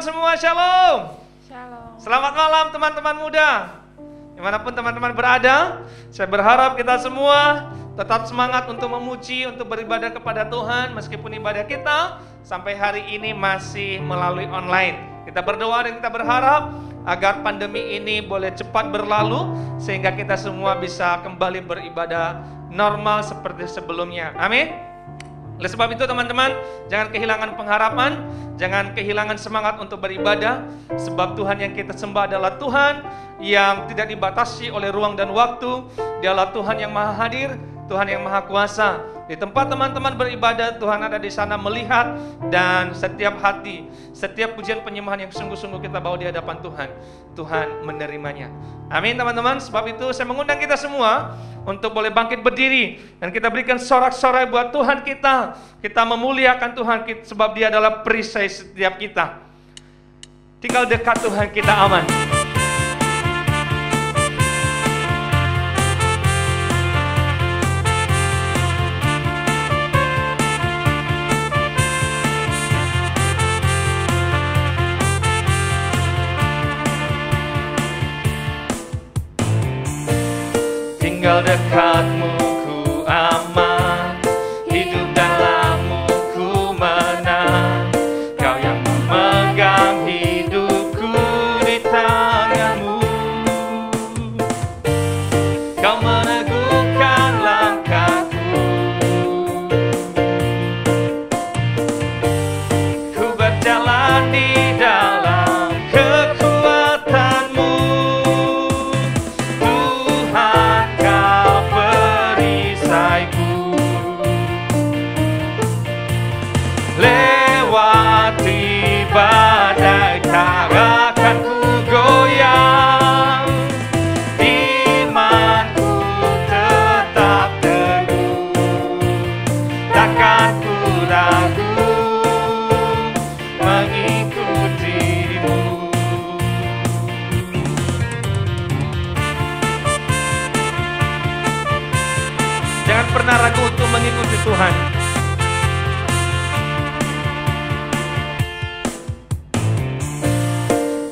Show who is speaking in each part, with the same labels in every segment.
Speaker 1: semua, shalom.
Speaker 2: Shalom.
Speaker 1: Selamat malam teman-teman muda. Dimanapun teman-teman berada, saya berharap kita semua tetap semangat untuk memuji, untuk beribadah kepada Tuhan. Meskipun ibadah kita sampai hari ini masih melalui online. Kita berdoa dan kita berharap agar pandemi ini boleh cepat berlalu, sehingga kita semua bisa kembali beribadah normal seperti sebelumnya. Amin. Oleh sebab itu teman-teman, jangan kehilangan pengharapan, jangan kehilangan semangat untuk beribadah. Sebab Tuhan yang kita sembah adalah Tuhan yang tidak dibatasi oleh ruang dan waktu. Dialah Tuhan yang maha hadir, Tuhan yang maha kuasa. Di tempat teman-teman beribadah, Tuhan ada di sana melihat, dan setiap hati, setiap pujian penyembahan yang sungguh-sungguh kita bawa di hadapan Tuhan, Tuhan menerimanya. Amin teman-teman. Sebab itu saya mengundang kita semua untuk boleh bangkit berdiri dan kita berikan sorak-sorai buat Tuhan kita. Kita memuliakan Tuhan sebab Dia adalah perisai setiap kita. Tinggal dekat Tuhan kita aman. Tinggal dekatmu ku aman, hidup dalammu ku menang. Kau yang memegang hidupku di tanganmu. Kau meneguhkan langkahku. Ku berjalan di dalam kekuatanmu. Badai tak akan ku goyang, imanku tetap teguh, takkan ku ragu mengikutimu. Jangan pernah ragu untuk mengikuti Tuhan.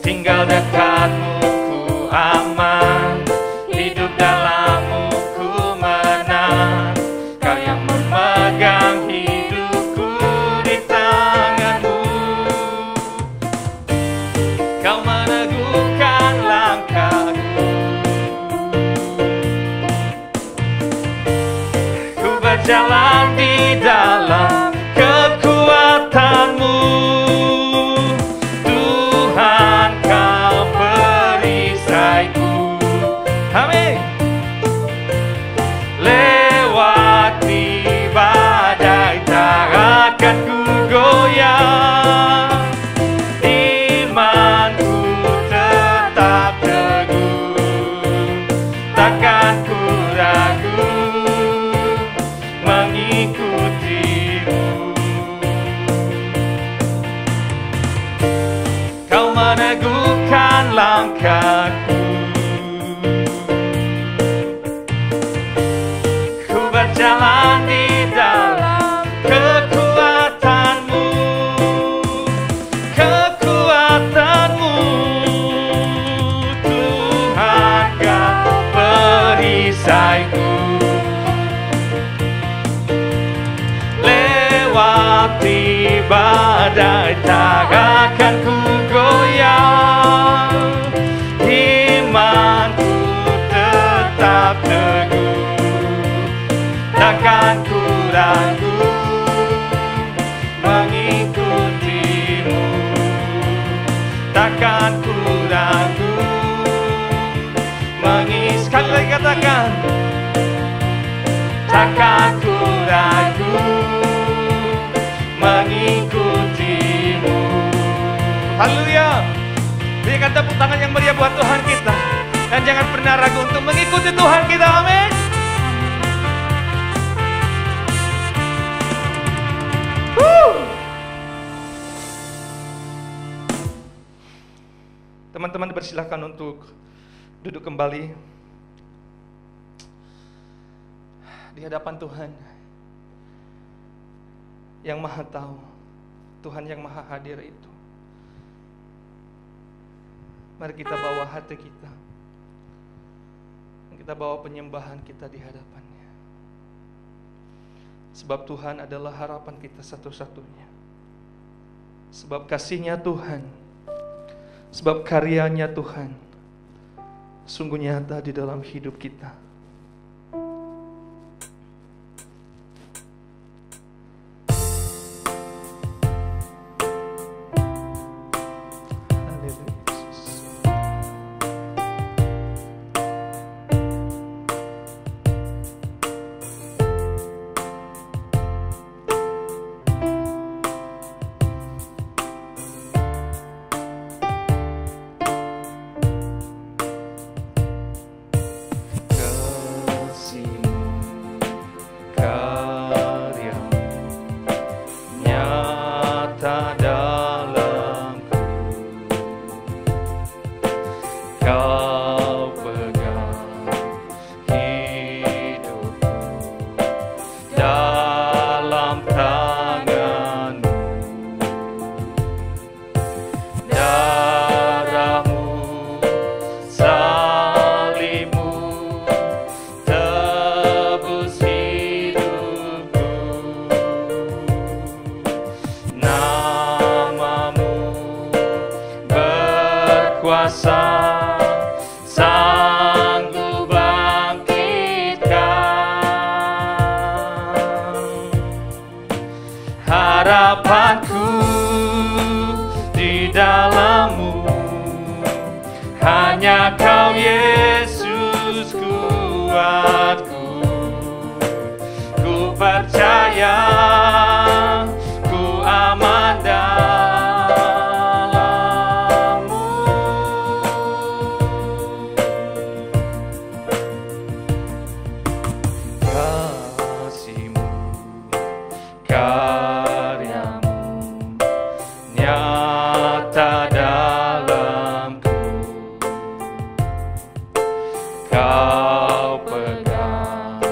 Speaker 1: Tinggal dekatmu ku aman, hidup dalammu ku menang. Kau yang memegang hidupku di tanganmu. Kau meneguhkan langkahku. Ku berjalan di dalam kekuatanmu. Amin. Lewati badai tak akan ku goyang, imanku tetap teguh, takkan ku ragu mengikutimu. Kau meneguhkan langkahku. Jalan di dalam kekuatanmu, kekuatanmu. Tuhan kau perisaiku. Lewati badai tak akan ku goyang, imanku tetap teguh, takkan ku ragu mengikutimu. Takkan ku ragu sekali lagi katakan, takkan ku ragu mengikutimu. Haleluya. Berikan tepuk tangan yang meriah buat Tuhan kita. Dan jangan pernah ragu untuk mengikuti Tuhan kita. Amin. Teman-teman dipersilahkan untuk duduk kembali di hadapan Tuhan yang Maha Tahu, Tuhan yang Maha Hadir itu. Mari kita bawa hati kita, kita bawa penyembahan kita di hadapannya. Sebab Tuhan adalah harapan kita satu-satunya. Sebab kasih-Nya Tuhan, sebab karya-Nya Tuhan sungguh nyata di dalam hidup kita. Harapanku di dalam-Mu, hanya Kau Yesus kuatku. Ku percaya, ku aman dalam-Mu. Kasih-Mu, nyata dalamku, Kau pegang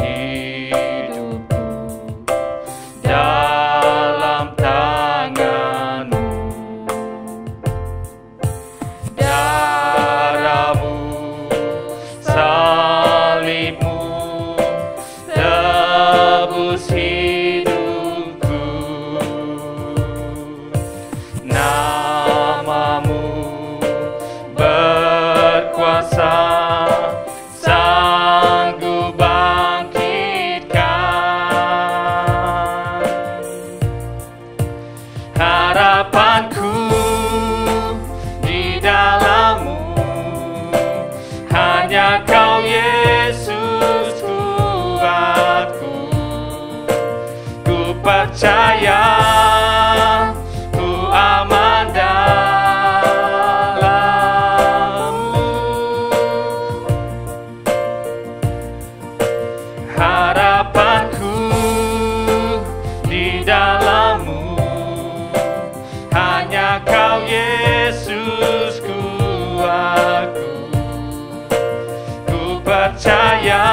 Speaker 1: hidupku dalam tangan-Mu. Darah-Mu, salib-Mu tebus hidupku. Nama-Mu berkuasa, sanggup bangkitkan. Harapanku di dalam-Mu, hanya Kau Yesus kuatku. Ku percaya, aman dalam-Mu. Harapanku di dalam-Mu, hanya Kau Yesus kuatku. Ku percaya,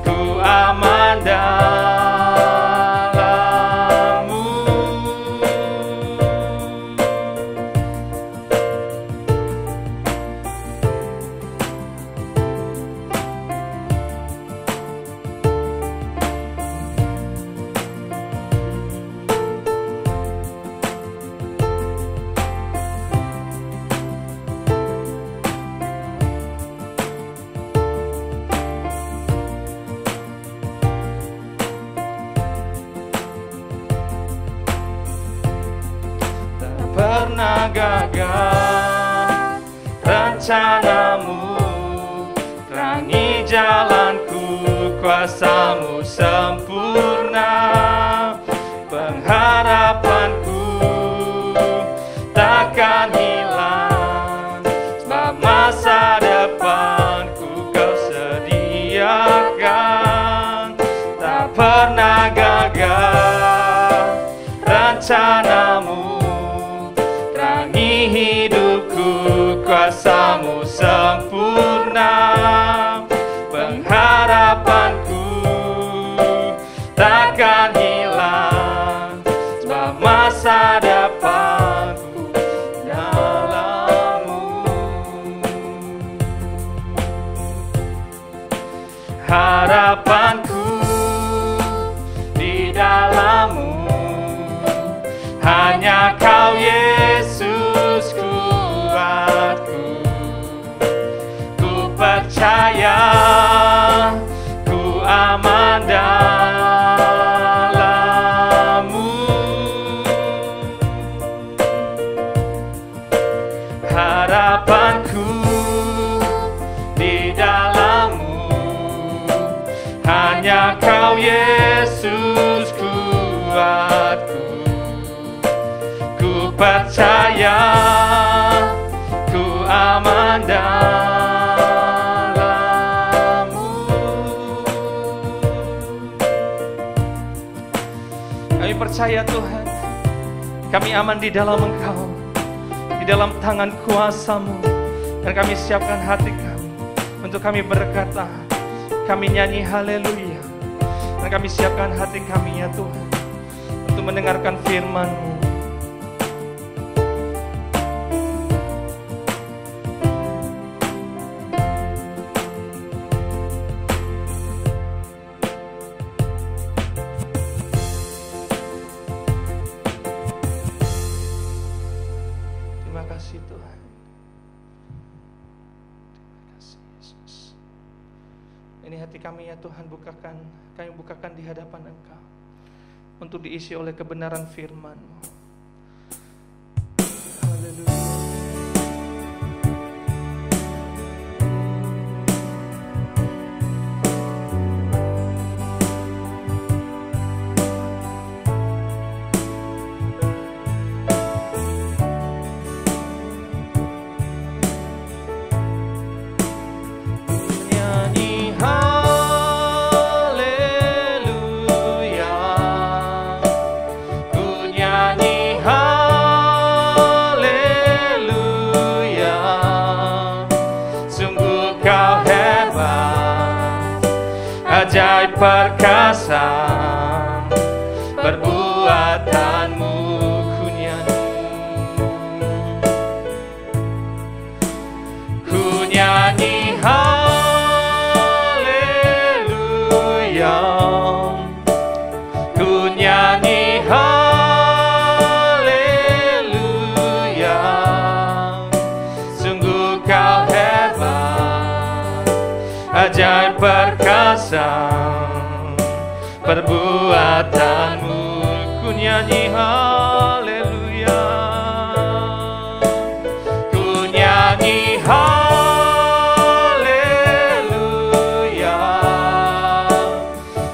Speaker 1: ku aman dalam-Mu. Pernah gagal rencana-Mu, terangi jalanku, kuasa-Mu sempurna. Pengharapanku takkan hilang, sebab masa depanku Kau sediakan. Tak pernah gagal rencana-Mu, hidupku, kuasa-Mu sempurna. Pengharapanku takkan hilang, sebab masa depanku dalam harapanku di dalam-Mu, hanya Kau Yesus kuatku. Ku percaya ku aman dalam-Mu, harapanku di dalam-Mu, hanya Kau Yesus kuatku. Ku percaya ku aman dalam-Mu. Kami percaya Tuhan, kami aman di dalam Engkau, di dalam tangan kuasa-Mu. Dan kami siapkan hati kami untuk kami berkata, kami nyanyi haleluya. Dan kami siapkan hati kami ya Tuhan untuk mendengarkan firman-Mu. Terima kasih Tuhan. Terima kasih Yesus. Ini hati kami ya Tuhan, kami bukakan di hadapan Engkau untuk diisi oleh kebenaran firman-Mu. Haleluya. Ajaib perkasa perbuatan-Mu, ku nyanyi haleluya, ku nyanyi haleluya. Sungguh Kau hebat, ajaib perkasa perbuatan-Mu, ku nyanyi haleluya, ku nyanyi haleluya,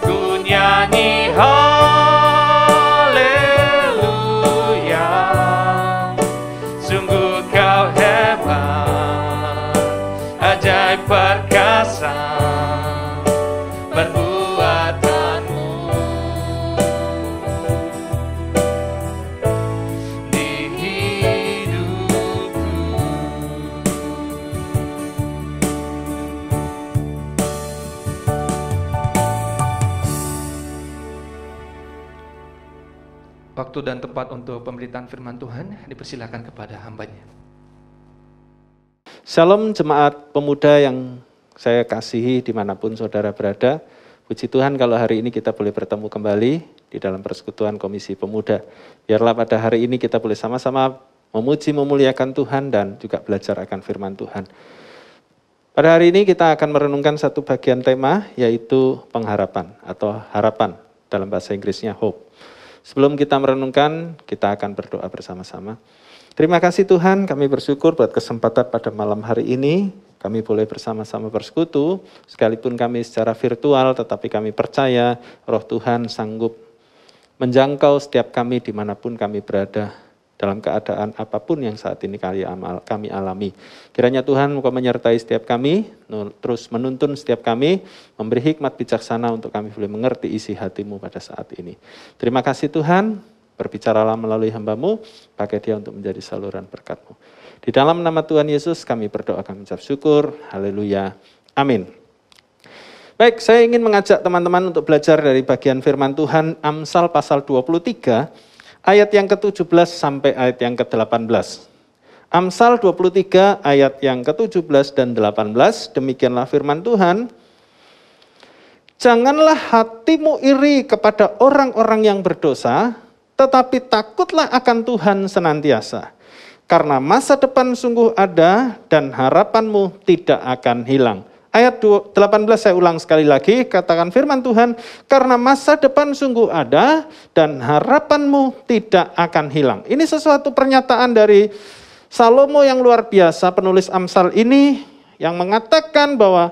Speaker 1: ku nyanyi haleluya. Sungguh Kau hebat, ajaib perkasa perbuatan-Mu di hidupku. Waktu dan tempat untuk pemberitaan firman Tuhan dipersilakan kepada hamba-Nya.
Speaker 2: Shalom jemaat pemuda yang saya kasihi dimanapun saudara berada. Puji Tuhan kalau hari ini kita boleh bertemu kembali di dalam persekutuan Komisi Pemuda. Biarlah pada hari ini kita boleh sama-sama memuji, memuliakan Tuhan dan juga belajar akan firman Tuhan. Pada hari ini kita akan merenungkan satu bagian tema, yaitu pengharapan atau harapan, dalam bahasa Inggrisnya hope. Sebelum kita merenungkan, kita akan berdoa bersama-sama. Terima kasih Tuhan, kami bersyukur buat kesempatan pada malam hari ini. Kami boleh bersama-sama bersekutu, sekalipun kami secara virtual, tetapi kami percaya Roh Tuhan sanggup menjangkau setiap kami dimanapun kami berada, dalam keadaan apapun yang saat ini kami alami. Kiranya Tuhan Engkau menyertai setiap kami, terus menuntun setiap kami, memberi hikmat bijaksana untuk kami boleh mengerti isi hati-Mu pada saat ini. Terima kasih Tuhan, berbicaralah melalui hamba-Mu, pakai dia untuk menjadi saluran berkat-Mu. Di dalam nama Tuhan Yesus kami berdoa, kami mengucap syukur, haleluya, amin. Baik, saya ingin mengajak teman-teman untuk belajar dari bagian firman Tuhan, Amsal pasal 23, ayat yang ke-17 sampai ayat yang ke-18. Amsal 23 ayat yang ke-17 dan 18, demikianlah firman Tuhan. Janganlah hatimu iri kepada orang-orang yang berdosa, tetapi takutlah akan Tuhan senantiasa. Karena masa depan sungguh ada dan harapanmu tidak akan hilang. Ayat 18 saya ulang sekali lagi, katakan firman Tuhan, karena masa depan sungguh ada dan harapanmu tidak akan hilang. Ini sesuatu pernyataan dari Salomo yang luar biasa, penulis Amsal ini, yang mengatakan bahwa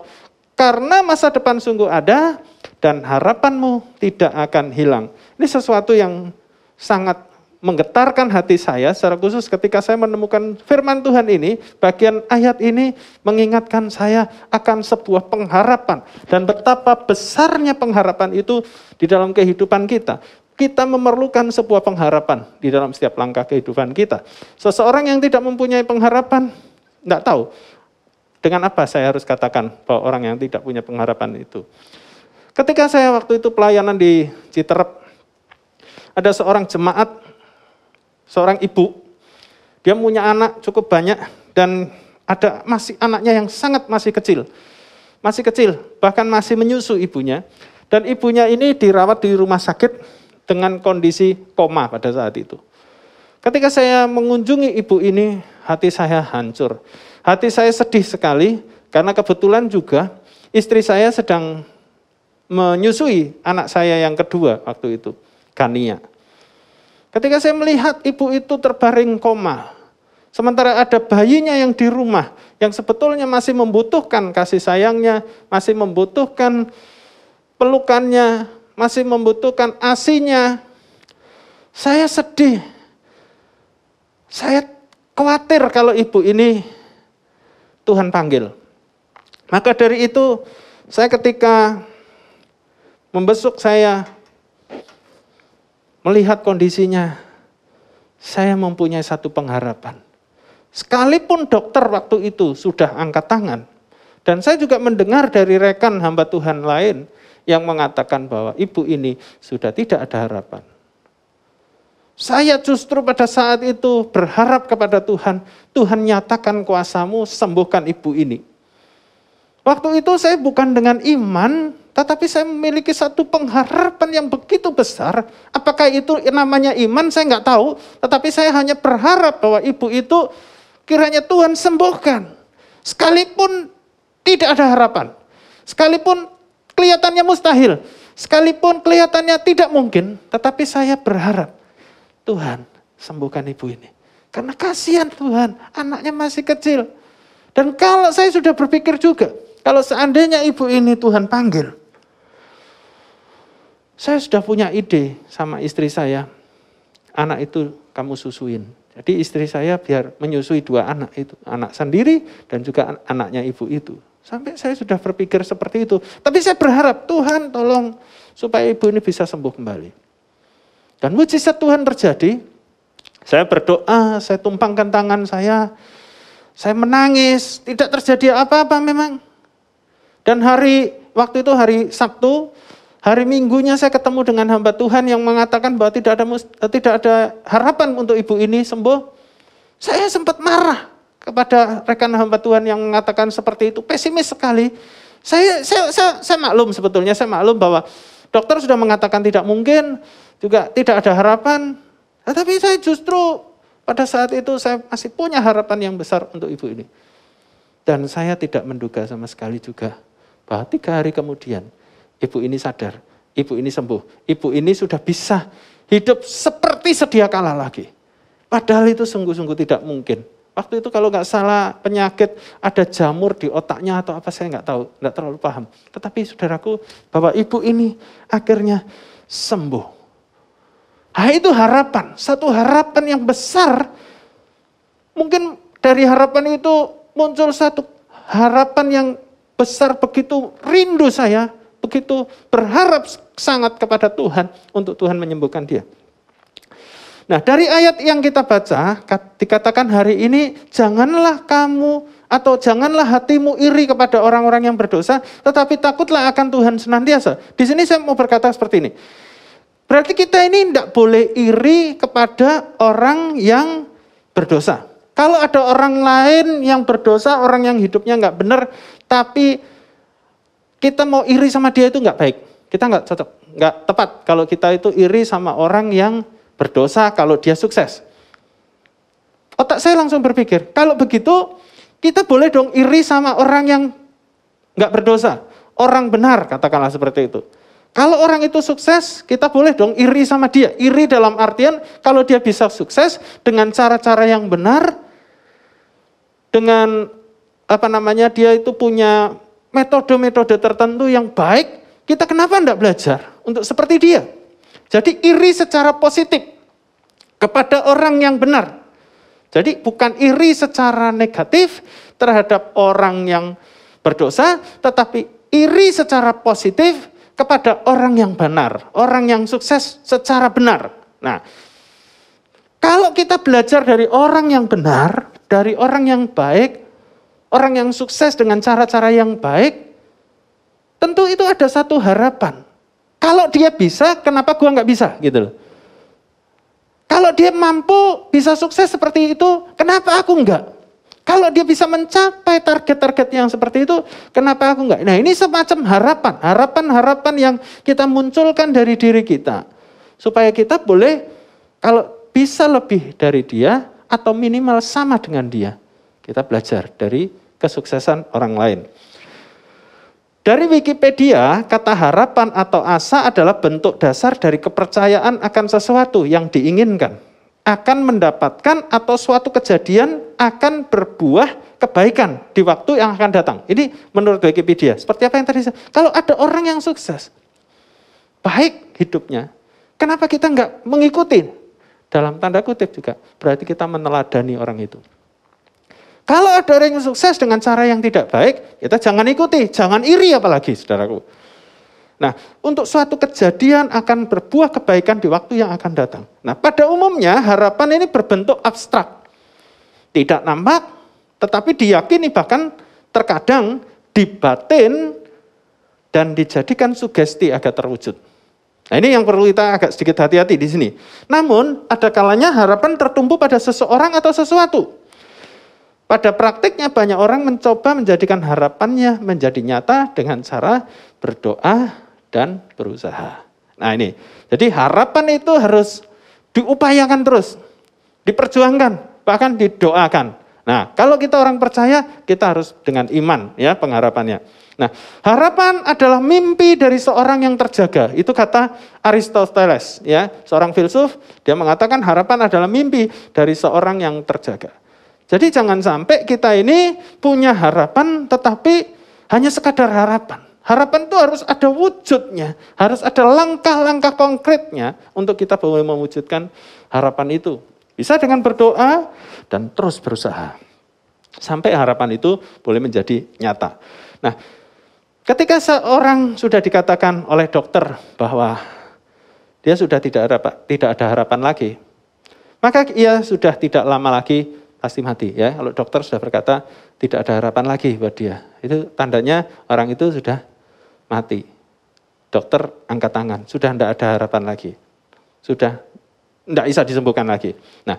Speaker 2: karena masa depan sungguh ada dan harapanmu tidak akan hilang. Ini sesuatu yang sangat menggetarkan hati saya, secara khusus ketika saya menemukan firman Tuhan ini, bagian ayat ini mengingatkan saya akan sebuah pengharapan. Dan betapa besarnya pengharapan itu di dalam kehidupan kita. Kita memerlukan sebuah pengharapan di dalam setiap langkah kehidupan kita. Seseorang yang tidak mempunyai pengharapan, tidak tahu dengan apa saya harus katakan bahwa orang yang tidak punya pengharapan itu. Ketika saya waktu itu pelayanan di Citerep, ada seorang jemaat, seorang ibu, dia punya anak cukup banyak dan ada anaknya yang sangat masih kecil, bahkan masih menyusu ibunya. Dan ibunya ini dirawat di rumah sakit dengan kondisi koma pada saat itu. Ketika saya mengunjungi ibu ini, hati saya hancur. Hati saya sedih sekali karena kebetulan juga istri saya sedang menyusui anak saya yang kedua waktu itu, Kania. Ketika saya melihat ibu itu terbaring koma, sementara ada bayinya yang di rumah, yang sebetulnya masih membutuhkan kasih sayangnya, masih membutuhkan pelukannya, masih membutuhkan ASI-nya, saya sedih. Saya khawatir kalau ibu ini Tuhan panggil. Maka dari itu, saya ketika membesuk saya, melihat kondisinya, saya mempunyai satu pengharapan. Sekalipun dokter waktu itu sudah angkat tangan, dan saya juga mendengar dari rekan hamba Tuhan lain yang mengatakan bahwa ibu ini sudah tidak ada harapan. Saya justru pada saat itu berharap kepada Tuhan, Tuhan nyatakan kuasa-Mu, sembuhkan ibu ini. Waktu itu saya bukan dengan iman, tetapi saya memiliki satu pengharapan yang begitu besar. Apakah itu namanya iman, saya nggak tahu. Tetapi saya hanya berharap bahwa ibu itu kiranya Tuhan sembuhkan. Sekalipun tidak ada harapan. Sekalipun kelihatannya mustahil. Sekalipun kelihatannya tidak mungkin. Tetapi saya berharap, Tuhan sembuhkan ibu ini. Karena kasihan Tuhan, anaknya masih kecil. Dan kalau saya sudah berpikir juga, kalau seandainya ibu ini Tuhan panggil, saya sudah punya ide sama istri saya, anak itu kamu susuin. Jadi istri saya biar menyusui dua anak itu, anak sendiri dan juga anaknya ibu itu. Sampai saya sudah berpikir seperti itu. Tapi saya berharap Tuhan tolong supaya ibu ini bisa sembuh kembali. Dan mujizat Tuhan terjadi. Saya berdoa, saya tumpangkan tangan saya menangis, tidak terjadi apa-apa memang. Dan waktu itu hari Sabtu, hari Minggunya saya ketemu dengan hamba Tuhan yang mengatakan bahwa tidak ada harapan untuk ibu ini sembuh. Saya sempat marah kepada rekan hamba Tuhan yang mengatakan seperti itu, pesimis sekali. Saya maklum sebetulnya, saya maklum bahwa dokter sudah mengatakan tidak mungkin, juga tidak ada harapan. Tetapi saya justru pada saat itu saya masih punya harapan yang besar untuk ibu ini. Dan saya tidak menduga sama sekali juga bahwa 3 hari kemudian ibu ini sadar, ibu ini sembuh, ibu ini sudah bisa hidup seperti sedia kala lagi. Padahal itu sungguh-sungguh tidak mungkin. Waktu itu kalau nggak salah penyakit, ada jamur di otaknya atau apa saya nggak tahu, nggak terlalu paham. Tetapi saudaraku, bahwa ibu ini akhirnya sembuh. Nah itu harapan, satu harapan yang besar. Mungkin dari harapan itu muncul satu harapan yang besar, begitu rindu saya, begitu berharap sangat kepada Tuhan untuk Tuhan menyembuhkan dia. Nah dari ayat yang kita baca, dikatakan hari ini janganlah kamu atau janganlah hatimu iri kepada orang-orang yang berdosa, tetapi takutlah akan Tuhan senantiasa. Di sini saya mau berkata seperti ini. Berarti kita ini tidak boleh iri kepada orang yang berdosa. Kalau ada orang lain yang berdosa, orang yang hidupnya nggak benar, tapi kita mau iri sama dia itu nggak baik. Kita nggak cocok, nggak tepat kalau kita itu iri sama orang yang berdosa kalau dia sukses. Otak saya langsung berpikir, kalau begitu kita boleh dong iri sama orang yang nggak berdosa. Orang benar, katakanlah seperti itu. Kalau orang itu sukses, kita boleh dong iri sama dia. Iri dalam artian kalau dia bisa sukses dengan cara-cara yang benar, dengan dia itu punya metode-metode tertentu yang baik, kita kenapa enggak belajar untuk seperti dia? Jadi iri secara positif kepada orang yang benar. Jadi bukan iri secara negatif terhadap orang yang berdosa, tetapi iri secara positif kepada orang yang benar, orang yang sukses secara benar. Nah, kalau kita belajar dari orang yang benar, dari orang yang baik, orang yang sukses dengan cara-cara yang baik, tentu itu ada satu harapan. Kalau dia bisa, kenapa gua nggak bisa? Gitu loh. Kalau dia mampu bisa sukses seperti itu, kenapa aku enggak? Kalau dia bisa mencapai target-target yang seperti itu, kenapa aku enggak? Nah, ini semacam harapan-harapan yang kita munculkan dari diri kita. Supaya kita boleh, kalau bisa lebih dari dia, atau minimal sama dengan dia. Kita belajar dari kesuksesan orang lain. Dari Wikipedia, kata harapan atau asa adalah bentuk dasar dari kepercayaan akan sesuatu yang diinginkan, akan mendapatkan atau suatu kejadian akan berbuah kebaikan di waktu yang akan datang. Ini menurut Wikipedia. Seperti apa yang tadi saya, kalau ada orang yang sukses, baik hidupnya, kenapa kita enggak mengikuti? Dalam tanda kutip juga, berarti kita meneladani orang itu. Kalau ada orang yang sukses dengan cara yang tidak baik, kita jangan ikuti, jangan iri apalagi, saudaraku. Nah, untuk suatu kejadian akan berbuah kebaikan di waktu yang akan datang. Nah, pada umumnya harapan ini berbentuk abstrak. Tidak nampak, tetapi diyakini bahkan terkadang dibatin dan dijadikan sugesti agar terwujud. Nah, ini yang perlu kita agak sedikit hati-hati di sini. Namun, ada kalanya harapan tertumpu pada seseorang atau sesuatu. Pada praktiknya banyak orang mencoba menjadikan harapannya menjadi nyata dengan cara berdoa dan berusaha. Nah ini, jadi harapan itu harus diupayakan terus, diperjuangkan, bahkan didoakan. Nah kalau kita orang percaya, kita harus dengan iman ya pengharapannya. Nah harapan adalah mimpi dari seorang yang terjaga. Itu kata Aristoteles, ya seorang filsuf, dia mengatakan harapan adalah mimpi dari seorang yang terjaga. Jadi jangan sampai kita ini punya harapan tetapi hanya sekadar harapan. Harapan itu harus ada wujudnya, harus ada langkah-langkah konkretnya untuk kita boleh mewujudkan harapan itu. Bisa dengan berdoa dan terus berusaha. Sampai harapan itu boleh menjadi nyata. Nah, ketika seorang sudah dikatakan oleh dokter bahwa dia sudah tidak ada harapan lagi, maka ia sudah tidak lama lagi pasti mati ya. Kalau dokter sudah berkata tidak ada harapan lagi buat dia, itu tandanya orang itu sudah mati. Dokter angkat tangan, sudah tidak ada harapan lagi, sudah tidak bisa disembuhkan lagi. Nah,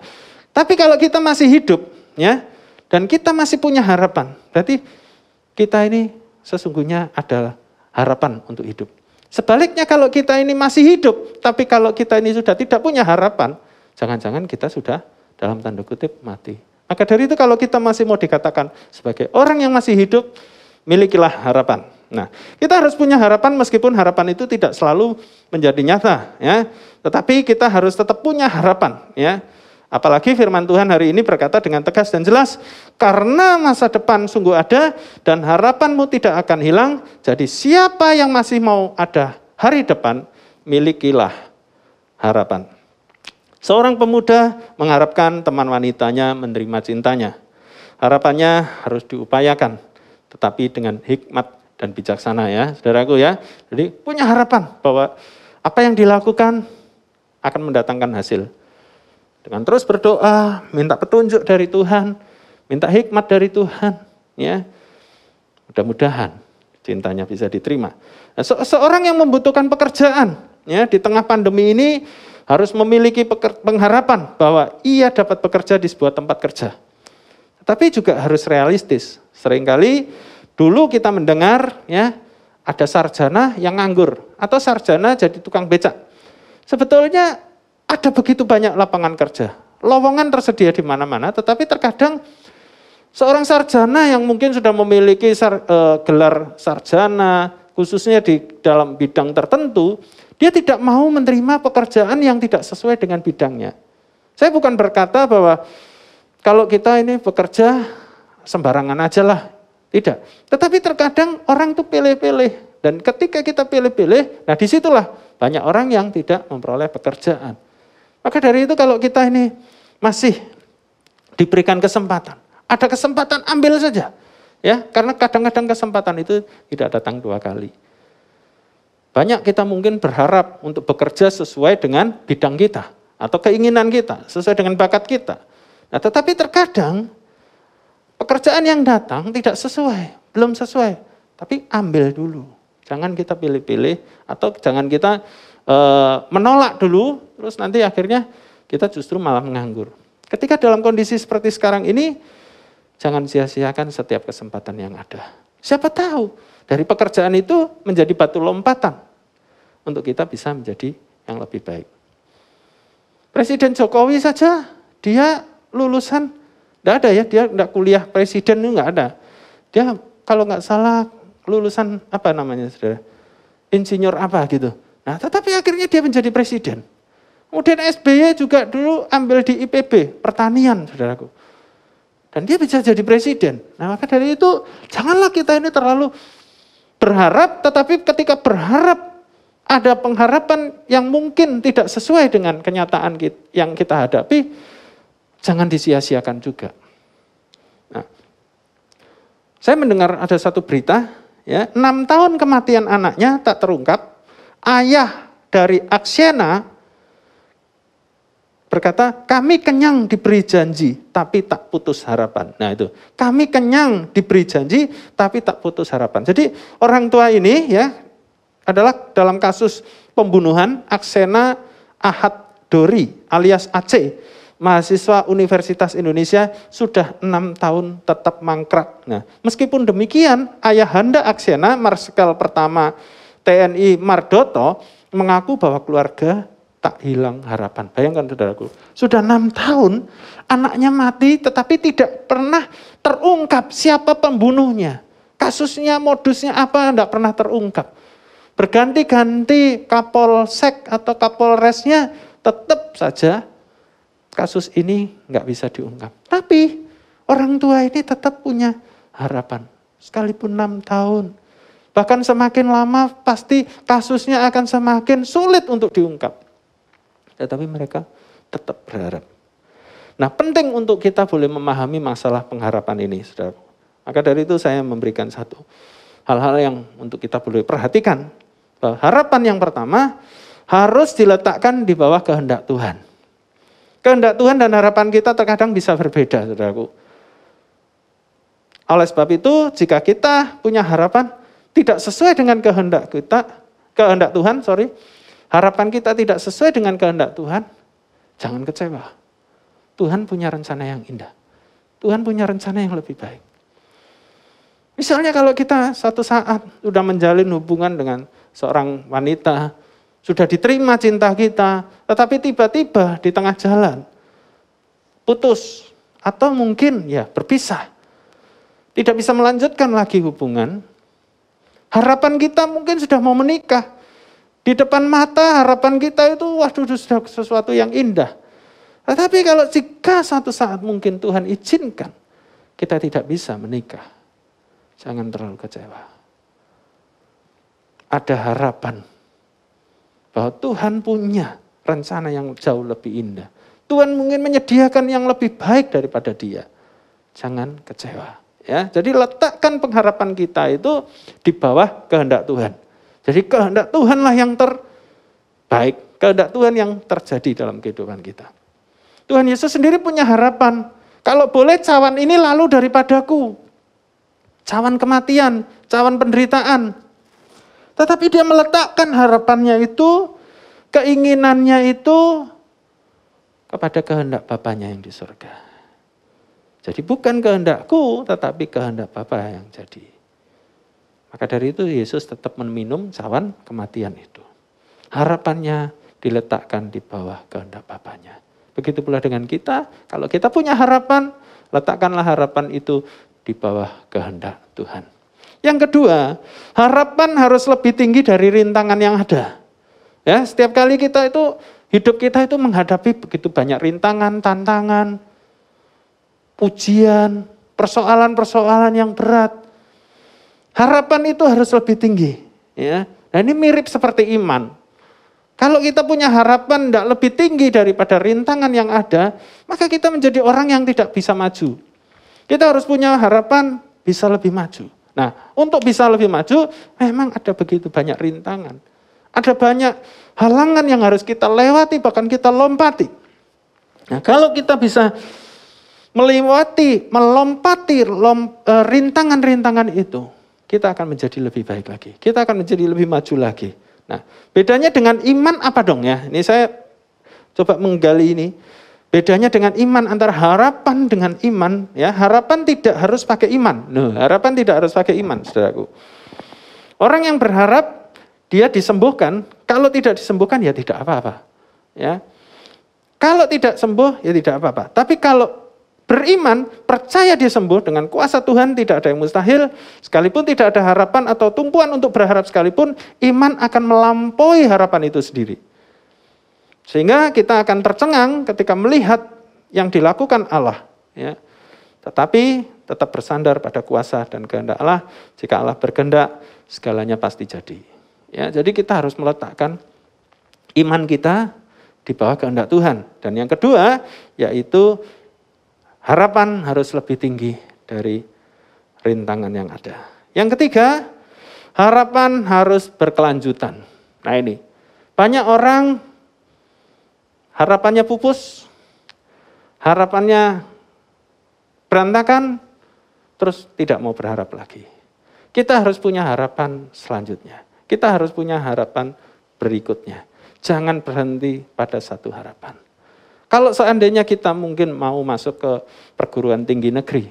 Speaker 2: tapi kalau kita masih hidup ya, dan kita masih punya harapan, berarti kita ini sesungguhnya ada harapan untuk hidup. Sebaliknya kalau kita ini masih hidup, tapi kalau kita ini sudah tidak punya harapan, jangan-jangan kita sudah dalam tanda kutip mati. Maka dari itu kalau kita masih mau dikatakan sebagai orang yang masih hidup, milikilah harapan. Nah, kita harus punya harapan meskipun harapan itu tidak selalu menjadi nyata, ya. Tetapi kita harus tetap punya harapan, ya. Apalagi firman Tuhan hari ini berkata dengan tegas dan jelas, karena masa depan sungguh ada dan harapanmu tidak akan hilang, jadi siapa yang masih mau ada hari depan, milikilah harapan. Seorang pemuda mengharapkan teman wanitanya menerima cintanya. Harapannya harus diupayakan, tetapi dengan hikmat dan bijaksana ya, saudaraku ya. Jadi punya harapan bahwa apa yang dilakukan akan mendatangkan hasil. Dengan terus berdoa, minta petunjuk dari Tuhan, minta hikmat dari Tuhan, ya. Mudah-mudahan cintanya bisa diterima. Nah, seorang yang membutuhkan pekerjaan, ya di tengah pandemi ini harus memiliki pengharapan bahwa ia dapat bekerja di sebuah tempat kerja. Tetapi juga harus realistis. Seringkali dulu kita mendengar ya ada sarjana yang nganggur atau sarjana jadi tukang becak. Sebetulnya ada begitu banyak lapangan kerja. Lowongan tersedia di mana-mana, tetapi terkadang seorang sarjana yang mungkin sudah memiliki gelar sarjana, khususnya di dalam bidang tertentu, dia tidak mau menerima pekerjaan yang tidak sesuai dengan bidangnya. Saya bukan berkata bahwa kalau kita ini bekerja sembarangan aja lah. Tidak. Tetapi terkadang orang itu pilih-pilih. Dan ketika kita pilih-pilih, nah disitulah banyak orang yang tidak memperoleh pekerjaan. Maka dari itu kalau kita ini masih diberikan kesempatan, ada kesempatan ambil saja. Ya, karena kadang-kadang kesempatan itu tidak datang 2 kali. Banyak kita mungkin berharap untuk bekerja sesuai dengan bidang kita atau keinginan kita, sesuai dengan bakat kita. Nah, tetapi terkadang pekerjaan yang datang tidak sesuai, belum sesuai. Tapi ambil dulu. Jangan kita pilih-pilih atau jangan kita menolak dulu, terus nanti akhirnya kita justru malah menganggur. Ketika dalam kondisi seperti sekarang ini, jangan sia-siakan setiap kesempatan yang ada. Siapa tahu dari pekerjaan itu menjadi batu lompatan untuk kita bisa menjadi yang lebih baik. Presiden Jokowi saja, dia lulusan, tidak ada ya, dia tidak kuliah presiden itu nggak ada. Dia kalau nggak salah lulusan apa namanya saudara, insinyur apa gitu. Nah tetapi akhirnya dia menjadi presiden. Kemudian SBY juga dulu ambil di IPB, pertanian saudaraku. Dan dia bisa jadi presiden. Nah maka dari itu janganlah kita ini terlalu berharap, tetapi ketika berharap ada pengharapan yang mungkin tidak sesuai dengan kenyataan yang kita hadapi, jangan disia-siakan juga. Nah, saya mendengar ada satu berita, ya, 6 tahun kematian anaknya tak terungkap, ayah dari Aksena berkata, kami kenyang diberi janji, tapi tak putus harapan. Nah itu, kami kenyang diberi janji, tapi tak putus harapan. Jadi orang tua ini ya adalah dalam kasus pembunuhan Aksena Ahad Dori alias Aceh, mahasiswa Universitas Indonesia sudah 6 tahun tetap mangkrak. Nah, meskipun demikian, ayahanda Aksena, Marsikal Pertama TNI Mardoto, mengaku bahwa keluarga tak hilang harapan. Bayangkan saudaraku, sudah 6 tahun anaknya mati tetapi tidak pernah terungkap siapa pembunuhnya. Kasusnya, modusnya apa, tidak pernah terungkap. Berganti-ganti Kapolsek atau Kapolresnya, tetap saja kasus ini nggak bisa diungkap. Tapi orang tua ini tetap punya harapan. Sekalipun 6 tahun. Bahkan semakin lama pasti kasusnya akan semakin sulit untuk diungkap. Tetapi mereka tetap berharap. Nah penting untuk kita boleh memahami masalah pengharapan ini, saudara. Maka dari itu saya memberikan satu hal-hal yang untuk kita boleh perhatikan. Bahwa harapan yang pertama harus diletakkan di bawah kehendak Tuhan. Kehendak Tuhan dan harapan kita terkadang bisa berbeda, saudaraku. Oleh sebab itu, jika kita punya harapan tidak sesuai dengan kehendak Tuhan, harapan kita tidak sesuai dengan kehendak Tuhan, jangan kecewa. Tuhan punya rencana yang indah. Tuhan punya rencana yang lebih baik. Misalnya kalau kita satu saat sudah menjalin hubungan dengan seorang wanita, sudah diterima cinta kita, tetapi tiba-tiba di tengah jalan putus atau mungkin ya berpisah, tidak bisa melanjutkan lagi hubungan. Harapan kita mungkin sudah mau menikah, di depan mata harapan kita itu waduh sudah sesuatu yang indah. Tetapi kalau jika satu saat mungkin Tuhan izinkan kita tidak bisa menikah, jangan terlalu kecewa. Ada harapan bahwa Tuhan punya rencana yang jauh lebih indah. Tuhan mungkin menyediakan yang lebih baik daripada dia. Jangan kecewa. Ya, jadi letakkan pengharapan kita itu di bawah kehendak Tuhan. Jadi kehendak Tuhanlah yang terbaik, kehendak Tuhan yang terjadi dalam kehidupan kita. Tuhan Yesus sendiri punya harapan. Kalau boleh cawan ini lalu daripadaku. Cawan kematian, cawan penderitaan. Tetapi dia meletakkan harapannya itu, keinginannya itu kepada kehendak Bapanya yang di surga. Jadi bukan kehendakku, tetapi kehendak Bapa yang jadi. Maka dari itu Yesus tetap meminum cawan kematian itu. Harapannya diletakkan di bawah kehendak Bapanya. Begitu pula dengan kita, kalau kita punya harapan, letakkanlah harapan itu di bawah kehendak Tuhan. Yang kedua, harapan harus lebih tinggi dari rintangan yang ada. Ya, setiap kali hidup kita itu menghadapi begitu banyak rintangan, tantangan, ujian, persoalan-persoalan yang berat. Harapan itu harus lebih tinggi. Ya. Nah, ini mirip seperti iman. Kalau kita punya harapan tidak lebih tinggi daripada rintangan yang ada, maka kita menjadi orang yang tidak bisa maju. Kita harus punya harapan bisa lebih maju. Nah, untuk bisa lebih maju, memang ada begitu banyak rintangan. Ada banyak halangan yang harus kita lewati, bahkan kita lompati. Nah, kalau kita bisa melompati rintangan-rintangan itu, kita akan menjadi lebih baik lagi. Kita akan menjadi lebih maju lagi. Nah, bedanya dengan iman apa dong ya? Ini saya coba menggali ini. Bedanya dengan iman antara harapan dengan iman, ya. Harapan tidak harus pakai iman. Harapan tidak harus pakai iman, saudaraku. Orang yang berharap dia disembuhkan, kalau tidak disembuhkan ya tidak apa-apa. Ya. Kalau tidak sembuh ya tidak apa-apa. Tapi kalau beriman, percaya dia sembuh dengan kuasa Tuhan, tidak ada yang mustahil, sekalipun tidak ada harapan atau tumpuan untuk berharap sekalipun, iman akan melampaui harapan itu sendiri. Sehingga kita akan tercengang ketika melihat yang dilakukan Allah. Ya. Tetapi tetap bersandar pada kuasa dan kehendak Allah. Jika Allah berkehendak, segalanya pasti jadi. Ya, jadi kita harus meletakkan iman kita di bawah kehendak Tuhan. Dan yang kedua, yaitu harapan harus lebih tinggi dari rintangan yang ada. Yang ketiga, harapan harus berkelanjutan. Nah ini, banyak orang harapannya pupus, harapannya berantakan, terus tidak mau berharap lagi. Kita harus punya harapan selanjutnya. Kita harus punya harapan berikutnya. Jangan berhenti pada satu harapan. Kalau seandainya kita mungkin mau masuk ke perguruan tinggi negeri,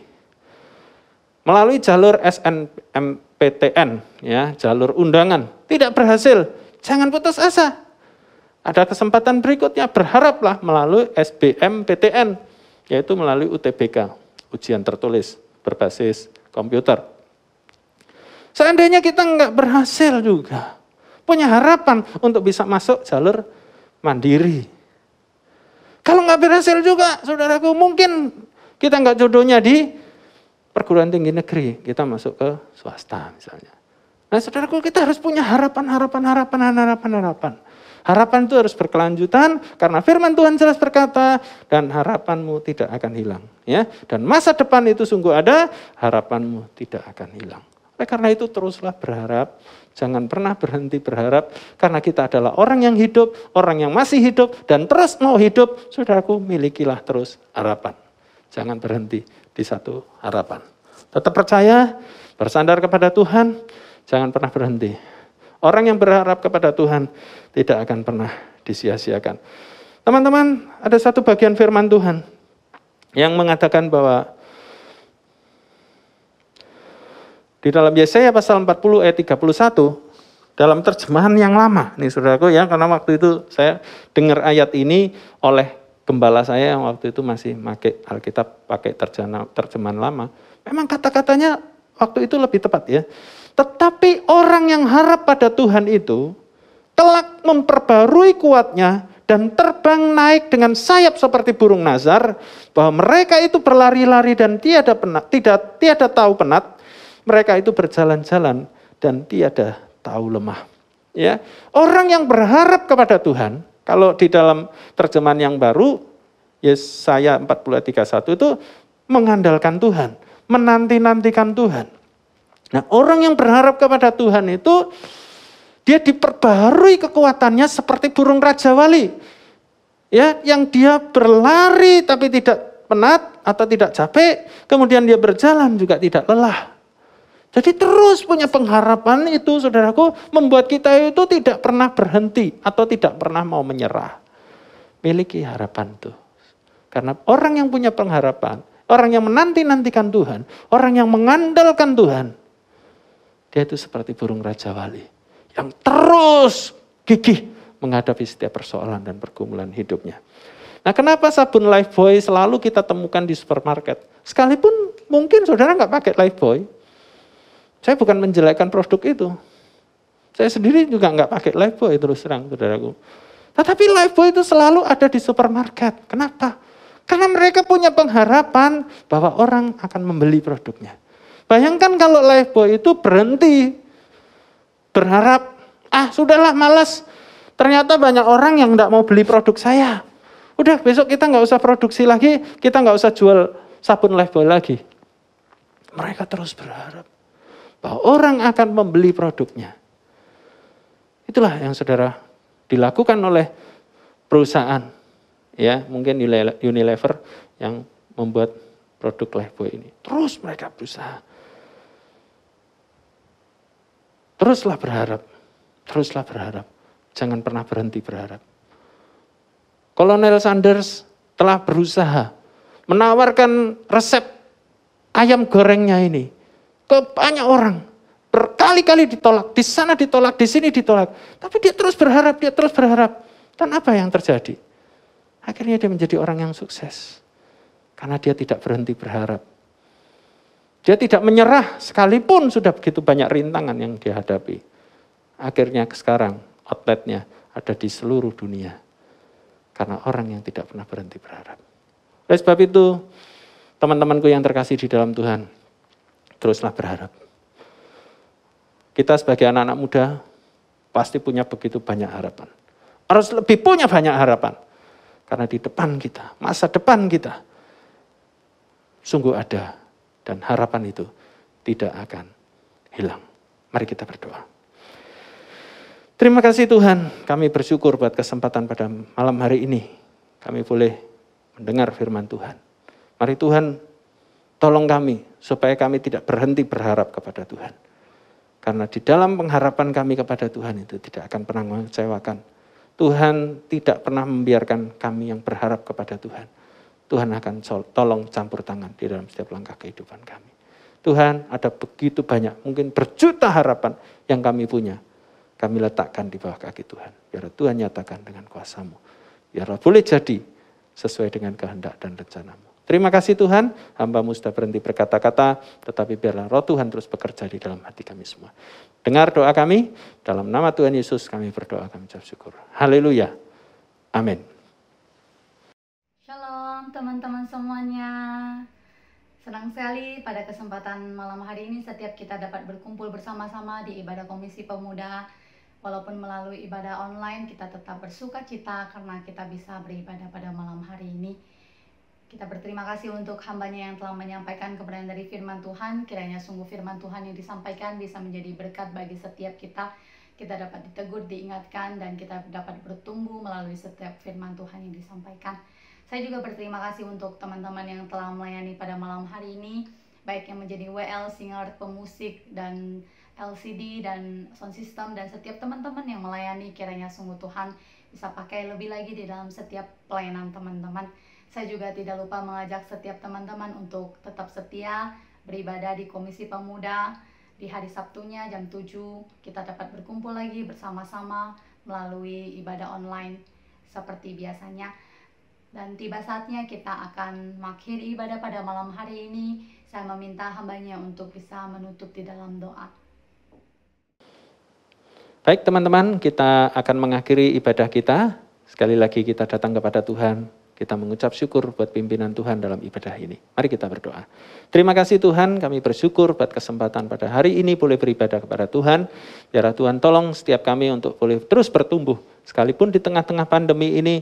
Speaker 2: melalui jalur SNMPTN, ya, jalur undangan, tidak berhasil, jangan putus asa. Ada kesempatan berikutnya, berharaplah melalui SBMPTN, yaitu melalui UTBK, ujian tertulis berbasis komputer. Seandainya kita nggak berhasil juga, punya harapan untuk bisa masuk jalur mandiri. Kalau nggak berhasil juga, saudaraku, mungkin kita nggak jodohnya di perguruan tinggi negeri, kita masuk ke swasta misalnya. Nah, saudaraku, kita harus punya harapan. Harapan itu harus berkelanjutan karena firman Tuhan jelas berkata, dan harapanmu tidak akan hilang. Ya, dan masa depan itu sungguh ada, harapanmu tidak akan hilang. Oleh karena itu teruslah berharap, jangan pernah berhenti berharap, karena kita adalah orang yang hidup, orang yang masih hidup, dan terus mau hidup, saudaraku, milikilah terus harapan. Jangan berhenti di satu harapan. Tetap percaya, bersandar kepada Tuhan, jangan pernah berhenti. Orang yang berharap kepada Tuhan tidak akan pernah disia-siakan. Teman-teman, ada satu bagian firman Tuhan yang mengatakan bahwa di dalam Yesaya pasal 40 ayat 31, dalam terjemahan yang lama, nih saudaraku ya, karena waktu itu saya dengar ayat ini oleh gembala saya yang waktu itu masih pakai Alkitab, pakai terjemahan lama. Memang kata-katanya waktu itu lebih tepat ya. Tetapi orang yang harap pada Tuhan itu kelak memperbarui kuatnya dan terbang naik dengan sayap seperti burung nazar, bahwa mereka itu berlari-lari dan tiada tahu penat, mereka itu berjalan-jalan dan tiada tahu lemah. Ya, orang yang berharap kepada Tuhan, kalau di dalam terjemahan yang baru Yesaya 40:31 itu mengandalkan Tuhan, menanti-nantikan Tuhan. Nah, orang yang berharap kepada Tuhan itu dia diperbaharui kekuatannya seperti burung Raja Wali. Ya, yang dia berlari tapi tidak penat atau tidak capek, kemudian dia berjalan juga tidak lelah. Jadi terus punya pengharapan itu, saudaraku, membuat kita itu tidak pernah berhenti atau tidak pernah mau menyerah. Miliki harapan itu. Karena orang yang punya pengharapan, orang yang menanti-nantikan Tuhan, orang yang mengandalkan Tuhan, Dia itu seperti burung Raja Wali yang terus gigih menghadapi setiap persoalan dan pergumulan hidupnya. Nah, kenapa sabun Lifebuoy selalu kita temukan di supermarket? Sekalipun mungkin saudara nggak pakai Lifebuoy. Saya bukan menjelekkan produk itu. Saya sendiri juga nggak pakai Lifebuoy terus terang, saudaraku. Tetapi Lifebuoy itu selalu ada di supermarket. Kenapa? Karena mereka punya pengharapan bahwa orang akan membeli produknya. Bayangkan kalau Lifebuoy itu berhenti berharap, sudahlah malas. Ternyata banyak orang yang nggak mau beli produk saya. Udah besok kita nggak usah produksi lagi, kita nggak usah jual sabun Lifebuoy lagi. Mereka terus berharap bahwa orang akan membeli produknya. Itulah yang saudara dilakukan oleh perusahaan, ya mungkin Unilever yang membuat produk Lifebuoy ini. Terus mereka berusaha. Teruslah berharap. Jangan pernah berhenti berharap. Kolonel Sanders telah berusaha menawarkan resep ayam gorengnya ini ke banyak orang. Berkali-kali ditolak, di sana ditolak, di sini ditolak. Tapi dia terus berharap. Dan apa yang terjadi? Akhirnya dia menjadi orang yang sukses. Karena dia tidak berhenti berharap. Dia tidak menyerah sekalipun sudah begitu banyak rintangan yang dihadapi. Akhirnya sekarang outletnya ada di seluruh dunia. Karena orang yang tidak pernah berhenti berharap. Oleh sebab itu, teman-temanku yang terkasih di dalam Tuhan, teruslah berharap. Kita sebagai anak-anak muda pasti punya begitu banyak harapan. Harus lebih punya banyak harapan. Karena di depan kita, masa depan kita, sungguh ada. Dan harapan itu tidak akan hilang. Mari kita berdoa. Terima kasih Tuhan, kami bersyukur buat kesempatan pada malam hari ini. Kami boleh mendengar firman Tuhan. Mari Tuhan, tolong kami supaya kami tidak berhenti berharap kepada Tuhan. Karena di dalam pengharapan kami kepada Tuhan itu tidak akan pernah mengecewakan. Tuhan tidak pernah membiarkan kami yang berharap kepada Tuhan. Tuhan akan tolong campur tangan di dalam setiap langkah kehidupan kami. Tuhan, ada begitu banyak, mungkin berjuta harapan yang kami punya. Kami letakkan di bawah kaki Tuhan. Biar Tuhan nyatakan dengan kuasa-Mu. Biarlah boleh jadi sesuai dengan kehendak dan rencana-Mu. Terima kasih Tuhan, hamba-Mu sudah berhenti berkata-kata, tetapi biarlah roh Tuhan terus bekerja di dalam hati kami semua. Dengar doa kami, dalam nama Tuhan Yesus kami berdoa, kami ucap syukur. Haleluya. Amin.
Speaker 3: Shalom teman-teman semuanya. Senang sekali pada kesempatan malam hari ini setiap kita dapat berkumpul bersama-sama di ibadah Komisi Pemuda. Walaupun melalui ibadah online kita tetap bersuka cita karena kita bisa beribadah pada malam hari ini. Kita berterima kasih untuk hambanya yang telah menyampaikan kebenaran dari firman Tuhan. Kiranya sungguh firman Tuhan yang disampaikan bisa menjadi berkat bagi setiap kita. Kita dapat ditegur, diingatkan, dan kita dapat bertumbuh melalui setiap firman Tuhan yang disampaikan. Saya juga berterima kasih untuk teman-teman yang telah melayani pada malam hari ini, baik yang menjadi WL, singer, pemusik, dan LCD, dan sound system, dan setiap teman-teman yang melayani. Kiranya sungguh Tuhan bisa pakai lebih lagi di dalam setiap pelayanan teman-teman. Saya juga tidak lupa mengajak setiap teman-teman untuk tetap setia beribadah di Komisi Pemuda. Di hari Sabtunya jam 7 kita dapat berkumpul lagi bersama-sama melalui ibadah online seperti biasanya. Dan tiba saatnya kita akan mengakhiri ibadah pada malam hari ini. Saya meminta hambanya untuk bisa menutup di dalam doa.
Speaker 2: Baik teman-teman, kita akan mengakhiri ibadah kita. Sekali lagi kita datang kepada Tuhan. Kita mengucap syukur buat pimpinan Tuhan dalam ibadah ini. Mari kita berdoa. Terima kasih Tuhan, kami bersyukur buat kesempatan pada hari ini boleh beribadah kepada Tuhan. Biarlah Tuhan tolong setiap kami untuk boleh terus bertumbuh. Sekalipun di tengah-tengah pandemi ini,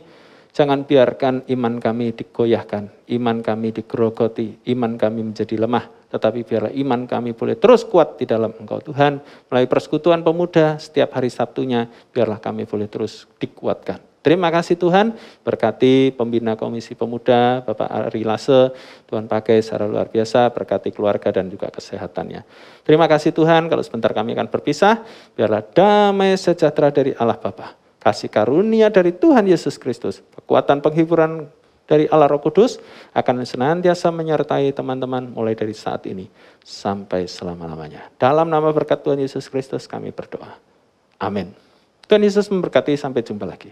Speaker 2: jangan biarkan iman kami digoyahkan, iman kami digerogoti, iman kami menjadi lemah. Tetapi biarlah iman kami boleh terus kuat di dalam Engkau Tuhan. Melalui persekutuan pemuda setiap hari Sabtunya, biarlah kami boleh terus dikuatkan. Terima kasih Tuhan, berkati pembina Komisi Pemuda, Bapak Ari Lase, Tuhan pakai secara luar biasa, berkati keluarga dan juga kesehatannya. Terima kasih Tuhan, kalau sebentar kami akan berpisah, biarlah damai sejahtera dari Allah Bapa, kasih karunia dari Tuhan Yesus Kristus, kekuatan penghiburan dari Allah Roh Kudus akan senantiasa menyertai teman-teman mulai dari saat ini sampai selama-lamanya. Dalam nama berkat Tuhan Yesus Kristus kami berdoa. Amin. Tuhan Yesus memberkati, sampai jumpa lagi.